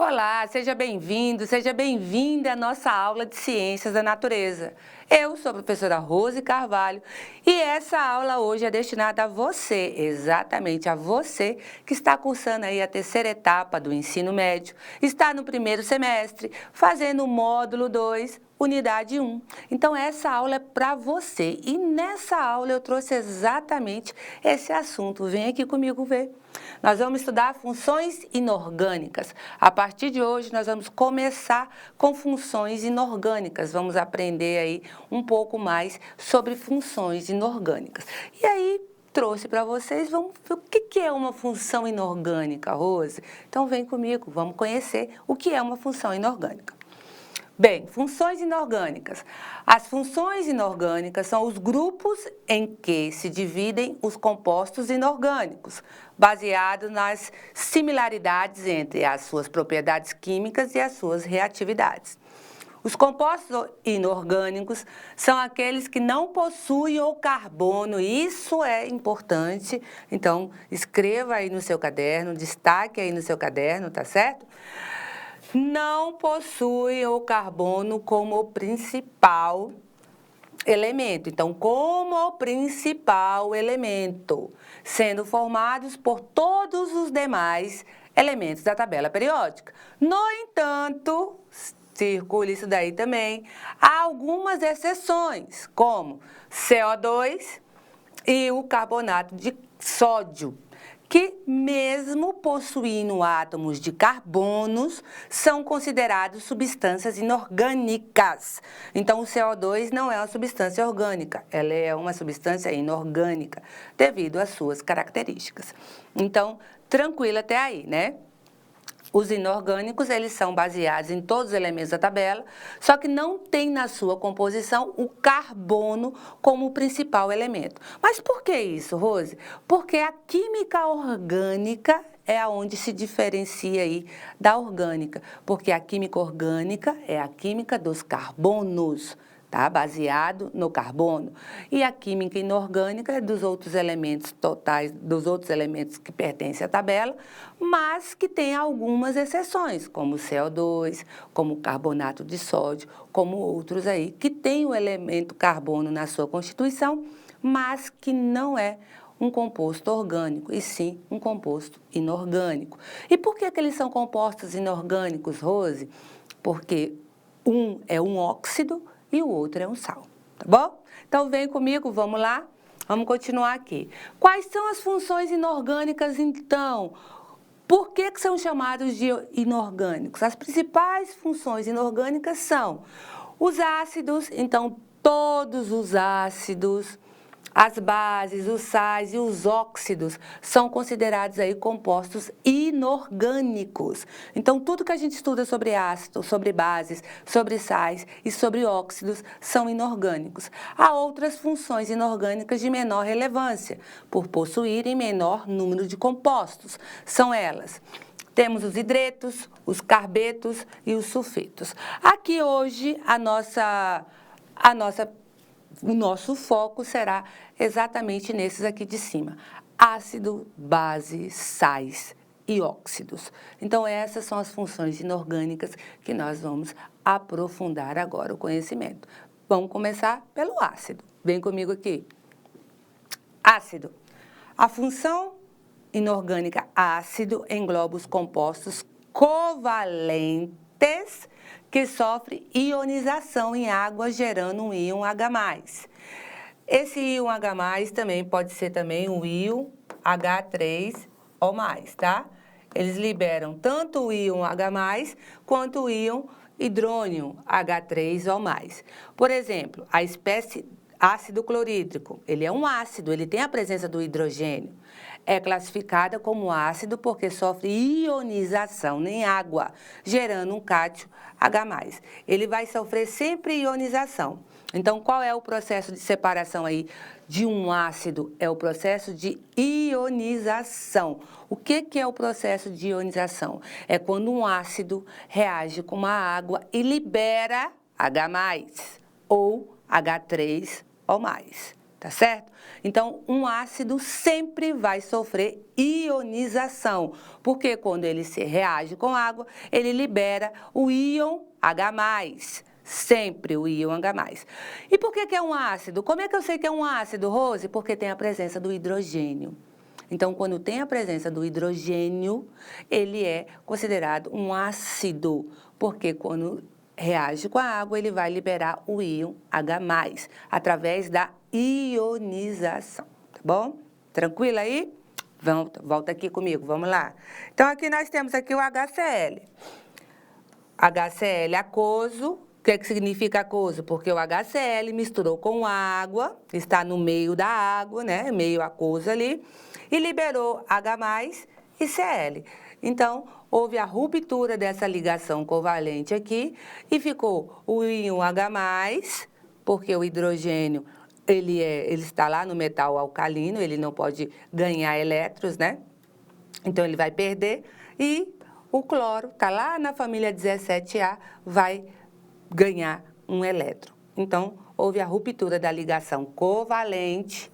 Olá, seja bem-vindo, seja bem-vinda à nossa aula de Ciências da Natureza. Eu sou a professora Rose Carvalho e essa aula hoje é destinada a você, exatamente a você que está cursando aí a terceira etapa do ensino médio, está no primeiro semestre, fazendo o módulo 2, unidade 1. Então essa aula é para você e nessa aula eu trouxe exatamente esse assunto. Vem aqui comigo ver. Nós vamos estudar funções inorgânicas. A partir de hoje, nós vamos começar com funções inorgânicas. Vamos aprender aí um pouco mais sobre funções inorgânicas. E aí, trouxe para vocês, vamos ver o que é uma função inorgânica, Rose? Então, vem comigo, vamos conhecer o que é uma função inorgânica. Bem, funções inorgânicas. As funções inorgânicas são os grupos em que se dividem os compostos inorgânicos, baseado nas similaridades entre as suas propriedades químicas e as suas reatividades. Os compostos inorgânicos são aqueles que não possuem o carbono, isso é importante, então escreva aí no seu caderno, destaque aí no seu caderno, tá certo? Não possuem o carbono como principal elemento. Então, como o principal elemento, sendo formados por todos os demais elementos da tabela periódica. No entanto, circule isso daí também, há algumas exceções, como CO2 e o carbonato de sódio, que mesmo possuindo átomos de carbonos, são considerados substâncias inorgânicas. Então, o CO2 não é uma substância orgânica, ela é uma substância inorgânica, devido às suas características. Então, tranquilo até aí, né? Os inorgânicos, eles são baseados em todos os elementos da tabela, só que não tem na sua composição o carbono como principal elemento. Mas por que isso, Rose? Porque a química orgânica é aonde se diferencia aí da orgânica, porque a química orgânica é a química dos carbonos, tá? Baseado no carbono. E a química inorgânica é dos outros elementos totais, dos outros elementos que pertencem à tabela, mas que tem algumas exceções, como o CO2, como o carbonato de sódio, como outros aí, que tem o elemento carbono na sua constituição, mas que não é um composto orgânico, e sim um composto inorgânico. E por que eles são compostos inorgânicos, Rose? Porque um é um óxido e o outro é um sal, tá bom? Então, vem comigo, vamos lá? Vamos continuar aqui. Quais são as funções inorgânicas, então? Por que são chamados de inorgânicos? As principais funções inorgânicas são os ácidos, então, todos os ácidos, as bases, os sais e os óxidos são considerados aí compostos inorgânicos. Então, tudo que a gente estuda sobre ácidos, sobre bases, sobre sais e sobre óxidos são inorgânicos. Há outras funções inorgânicas de menor relevância, por possuírem menor número de compostos. São elas: temos os hidretos, os carbetos e os sulfetos. Aqui hoje o nosso foco será exatamente nesses aqui de cima: ácido, base, sais e óxidos. Então, essas são as funções inorgânicas que nós vamos aprofundar agora o conhecimento. Vamos começar pelo ácido. Vem comigo aqui. Ácido. A função inorgânica ácido engloba os compostos covalentes que sofre ionização em água, gerando um íon H+. Esse íon H+, também pode ser também um íon H3O+, tá? Eles liberam tanto o íon H+, quanto o íon hidrônio H3O+. Por exemplo, a espécie ácido clorídrico, ele é um ácido, ele tem a presença do hidrogênio. É classificada como ácido porque sofre ionização em água, gerando um cátion H+. Ele vai sofrer sempre ionização. Então, qual é o processo de separação aí de um ácido? É o processo de ionização. O que é o processo de ionização? É quando um ácido reage com uma água e libera H+, ou H3O+. tá certo? Então, um ácido sempre vai sofrer ionização, porque quando ele se reage com água, ele libera o íon H+, sempre o íon H+. E por que é um ácido? Como é que eu sei que é um ácido, Rose? Porque tem a presença do hidrogênio. Então, quando tem a presença do hidrogênio, ele é considerado um ácido, porque quando reage com a água, ele vai liberar o íon H+, através da ionização, tá bom? Tranquilo aí? Volta aqui comigo, vamos lá. Então, aqui nós temos aqui o HCl. HCl aquoso. O que significa aquoso? Porque o HCl misturou com água, está no meio da água, né? Meio aquoso ali, e liberou H+ e Cl. Então, houve a ruptura dessa ligação covalente aqui e ficou o íon H+, porque o hidrogênio ele está lá no metal alcalino, ele não pode ganhar elétrons, né? Então, ele vai perder e o cloro, está lá na família 17A, vai ganhar um elétron. Então, houve a ruptura da ligação covalente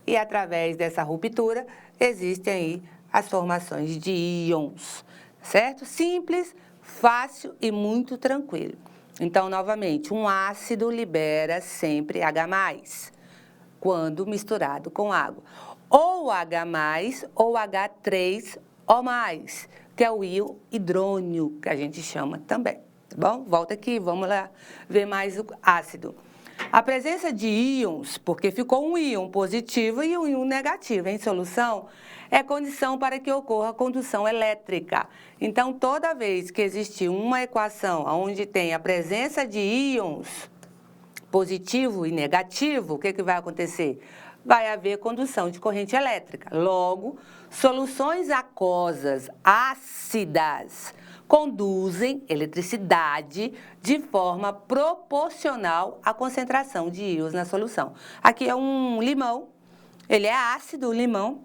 e, através dessa ruptura, existem aí as formações de íons, certo? Simples, fácil e muito tranquilo. Então, novamente, um ácido libera sempre H+, quando misturado com água. Ou H+, ou H3O+, que é o íon hidrônio, que a gente chama também. Tá bom? Volta aqui, vamos lá ver mais o ácido. A presença de íons, porque ficou um íon positivo e um íon negativo em solução, é condição para que ocorra condução elétrica. Então, toda vez que existir uma equação onde tem a presença de íons positivo e negativo, o que vai acontecer? Vai haver condução de corrente elétrica. Logo, soluções aquosas ácidas conduzem eletricidade de forma proporcional à concentração de íons na solução. Aqui é um limão, ele é ácido, o limão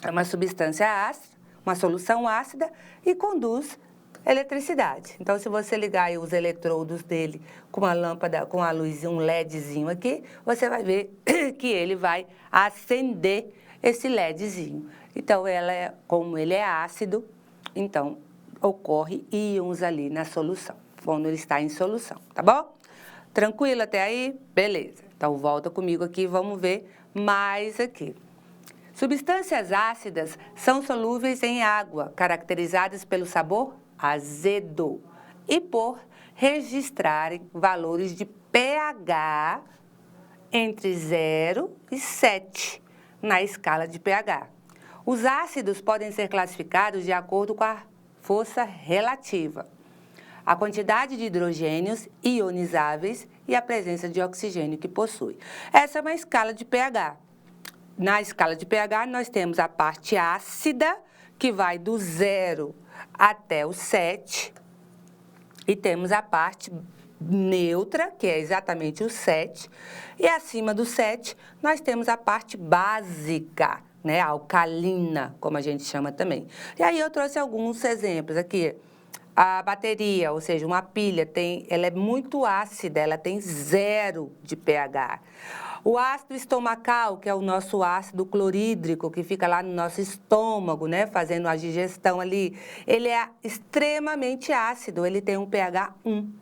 é uma substância ácida, uma solução ácida e conduz eletricidade. Então, se você ligar aí os eletrodos dele com uma lâmpada, com a luz, um LEDzinho aqui, você vai ver que ele vai acender esse LEDzinho. Então, como ele é ácido, então ocorre íons ali na solução, quando ele está em solução, tá bom? Tranquilo até aí? Beleza. Então, volta comigo aqui, vamos ver mais aqui. Substâncias ácidas são solúveis em água, caracterizadas pelo sabor azedo e por registrarem valores de pH entre 0 e 7 na escala de pH. Os ácidos podem ser classificados de acordo com a força relativa, a quantidade de hidrogênios ionizáveis e a presença de oxigênio que possui. Essa é uma escala de pH. Na escala de pH, nós temos a parte ácida, que vai do 0 até o 7, e temos a parte neutra, que é exatamente o 7, e acima do 7, nós temos a parte básica, né, alcalina, como a gente chama também. E aí eu trouxe alguns exemplos aqui. A bateria, ou seja, uma pilha, ela é muito ácida, ela tem 0 de pH. O ácido estomacal, que é o nosso ácido clorídrico, que fica lá no nosso estômago, né, fazendo a digestão ali, ele é extremamente ácido, ele tem um pH 1.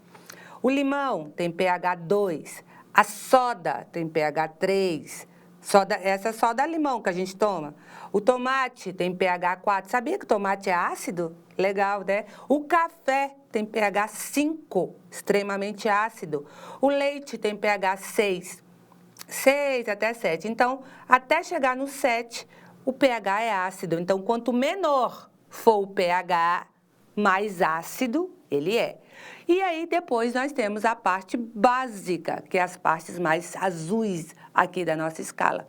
O limão tem pH 2, a soda tem pH 3, essa é soda limão que a gente toma. O tomate tem pH 4. Sabia que o tomate é ácido? Legal, né? O café tem pH 5, extremamente ácido. O leite tem pH 6 até 7. Então, até chegar no 7, o pH é ácido. Então, quanto menor for o pH, mais ácido ele é. E aí, depois, nós temos a parte básica, que é as partes mais azuis aqui da nossa escala,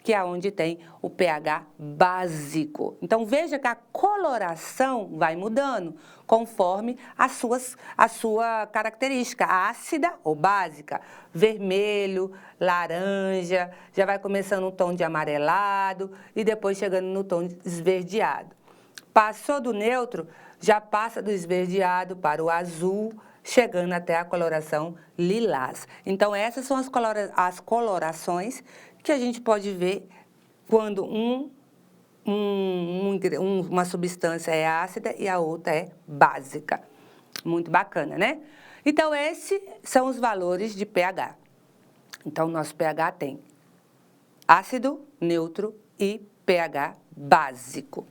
que é onde tem o pH básico. Então, veja que a coloração vai mudando conforme a sua característica, ácida ou básica. Vermelho, laranja, já vai começando no tom de amarelado e depois chegando no tom esverdeado. Passou do neutro, já passa do esverdeado para o azul, chegando até a coloração lilás. Então, essas são as colorações que a gente pode ver quando uma substância é ácida e a outra é básica. Muito bacana, né? Então, esses são os valores de pH. Então, nosso pH tem ácido, neutro e pH básico.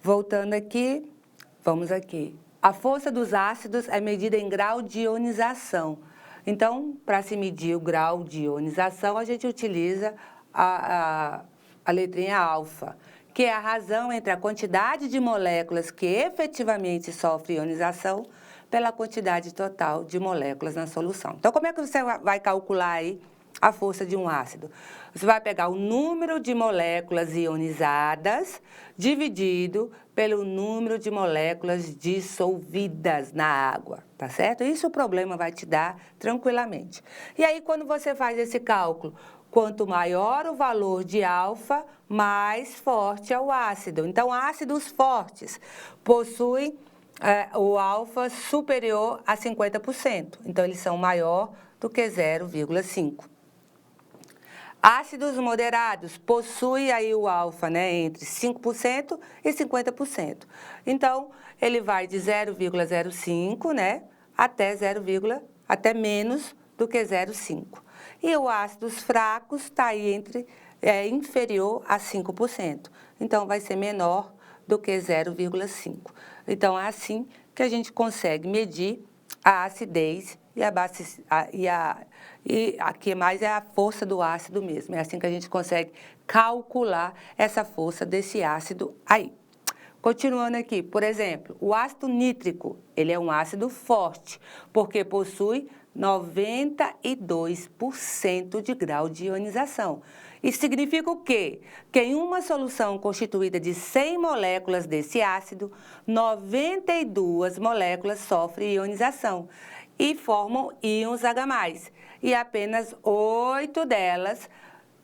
Voltando aqui, vamos aqui. A força dos ácidos é medida em grau de ionização. Então, para se medir o grau de ionização, a gente utiliza a letrinha alfa, que é a razão entre a quantidade de moléculas que efetivamente sofrem ionização pela quantidade total de moléculas na solução. Então, como é que você vai calcular aí a força de um ácido? Você vai pegar o número de moléculas ionizadas dividido pelo número de moléculas dissolvidas na água, tá certo? Isso o problema vai te dar tranquilamente. E aí, quando você faz esse cálculo, quanto maior o valor de alfa, mais forte é o ácido. Então, ácidos fortes possuem o alfa superior a 50%. Então, eles são maior do que 0,5. Ácidos moderados possuem aí o alfa, né, entre 5% e 50%. Então, ele vai de 0,05, né, até menos do que 0,5. E o ácidos fracos está aí inferior a 5%. Então, vai ser menor do que 0,5. Então, é assim que a gente consegue medir a acidez e aqui mais é a força do ácido mesmo. É assim que a gente consegue calcular essa força desse ácido aí. Continuando aqui, por exemplo, o ácido nítrico, ele é um ácido forte, porque possui 92% de grau de ionização. Isso significa o quê? Que em uma solução constituída de 100 moléculas desse ácido, 92 moléculas sofrem ionização e formam íons H+, e apenas 8 delas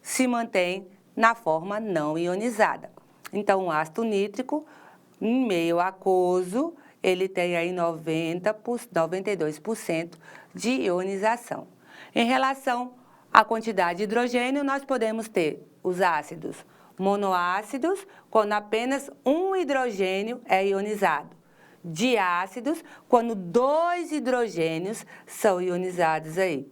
se mantêm na forma não ionizada. Então, o ácido nítrico, em meio aquoso, ele tem aí 92% de ionização. Em relação à quantidade de hidrogênio, nós podemos ter os ácidos monoácidos, quando apenas um hidrogênio é ionizado. Diácidos, quando 2 hidrogênios são ionizados aí.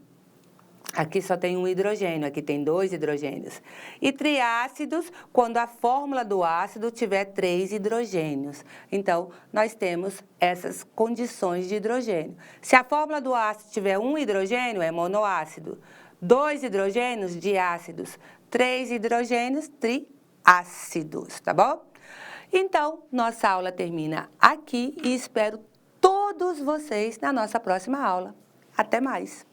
Aqui só tem um hidrogênio, aqui tem 2 hidrogênios. E triácidos, quando a fórmula do ácido tiver 3 hidrogênios. Então, nós temos essas condições de hidrogênio. Se a fórmula do ácido tiver 1 hidrogênio, é monoácido. 2 hidrogênios, diácidos. 3 hidrogênios, triácidos, tá bom? Então, nossa aula termina aqui e espero todos vocês na nossa próxima aula. Até mais!